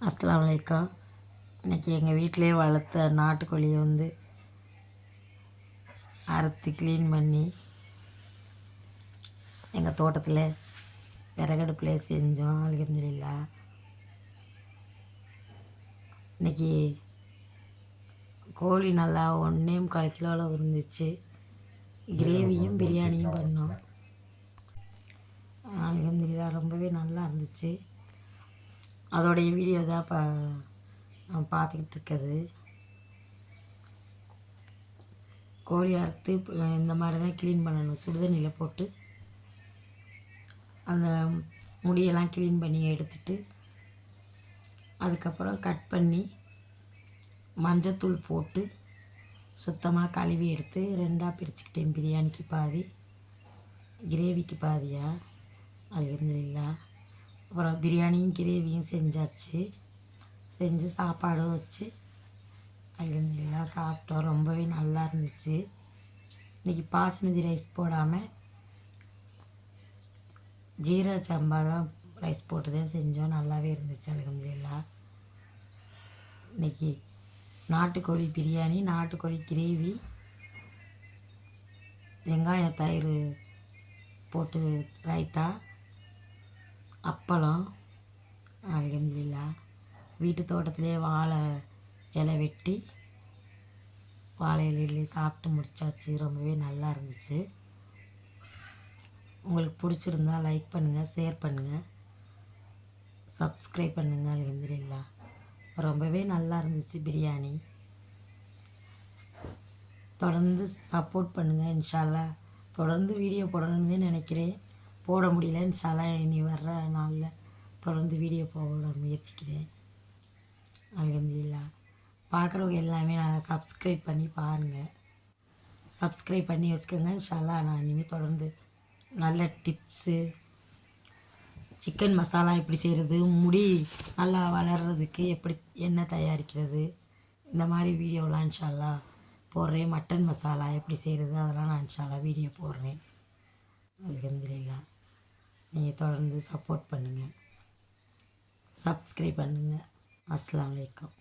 அஸ்ஸலாமு அலைக்கும். இன்றைக்கி எங்கள் வீட்டிலே வளர்த்த நாட்டுக்கோழியை அறுத்து க்ளீன் பண்ணி எங்கள் தோட்டத்தில் விறகடுப்பில் செஞ்சோம். அல்ஹம்துலில்லாஹ். இன்றைக்கி கோழி நல்லா 1.25 கிலோவில் இருந்துச்சு. கிரேவியும் பிரியாணியும் பண்ணோம். அல்ஹம்துலில்லாஹ் ரொம்பவே நல்லா இருந்துச்சு. அதோடைய வீடியோ தான் இப்போ நான் பார்த்துக்கிட்டு இருக்கிறது. கோழி அறுத்து இந்த மாதிரி தான் க்ளீன் பண்ணணும். சுடுதண்ணியில் போட்டு அந்த முடியெல்லாம் க்ளீன் பண்ணி எடுத்துட்டு அதுக்கப்புறம் கட் பண்ணி மஞ்சத்தூள் போட்டு சுத்தமாக கழுவி எடுத்து 2ஆக பிரிச்சுக்கிட்டேன். பிரியாணிக்கு பாதி, கிரேவிக்கு பாதியா. அல்ஹம்துலில்லாஹ். அப்புறம் பிரியாணியும் கிரேவியும் செஞ்சாச்சு. செஞ்சு சாப்பாடும் வச்சு அல்ஹம்துலில்லாஹ் சாப்பிட்டோம். ரொம்பவே நல்லா இருந்துச்சு. இன்றைக்கி பாஸ்மதி ரைஸ் போடாமல் ஜீரக சம்பா தான் ரைஸ் போட்டு தான் செஞ்சோம். நல்லாவே இருந்துச்சு. அல்ஹம்துலில்லாஹ். இன்றைக்கி நாட்டுக்கோழி பிரியாணி, நாட்டுக்கோழி கிரேவி, வெங்காயம் தயிர் போட்டு ரைத்தா, அப்பளம். அல்ஹம்துலில்லாஹ். வீட்டு தோட்டத்திலே வாழை இலை வெட்டி வாழை இலையிலே சாப்பிட்டு முடிச்சாச்சு. ரொம்பவே நல்லா இருந்துச்சு. உங்களுக்கு பிடிச்சிருந்தா லைக் பண்ணுங்கள், ஷேர் பண்ணுங்கள், சப்ஸ்கிரைப் பண்ணுங்கள். அல்ஹம்துலில்லாஹ். ரொம்பவே நல்லா இருந்துச்சு பிரியாணி. தொடர்ந்து சப்போர்ட் பண்ணுங்கள். இன்ஷா அல்லாஹ் தொடர்ந்து வீடியோ போடணும்னு நினைக்கிறேன். போட முடியல. இன்ஷா அல்லாஹ் இனி வர்ற நாளில் தொடர்ந்து வீடியோ போட முயற்சிக்கிறேன். அல்ஹம்துலில்லாஹ். பார்க்குறவங்க எல்லாமே நான் சப்ஸ்கிரைப் பண்ணி பாருங்கள். சப்ஸ்கிரைப் பண்ணி வச்சுக்கோங்க. இன்ஷா அல்லாஹ் நான் இனிமேல் தொடர்ந்து நல்ல டிப்ஸு, சிக்கன் மசாலா எப்படி செய்கிறது, முடி நல்லா வளர்கிறதுக்கு எப்படி என்ன தயாரிக்கிறது, இந்த மாதிரி வீடியோலாம் இன்ஷா அல்லாஹ் போடுறேன். மட்டன் மசாலா எப்படி செய்கிறது அதெல்லாம் நான் இன்ஷா அல்லாஹ் வீடியோ போடுறேன். அல்ஹம்துலில்லாஹ். நீங்கள் தொடர்ந்து சப்போர்ட் பண்ணுங்கள், சப்ஸ்கிரைப் பண்ணுங்கள். அஸ்ஸலாமு அலைக்கும்.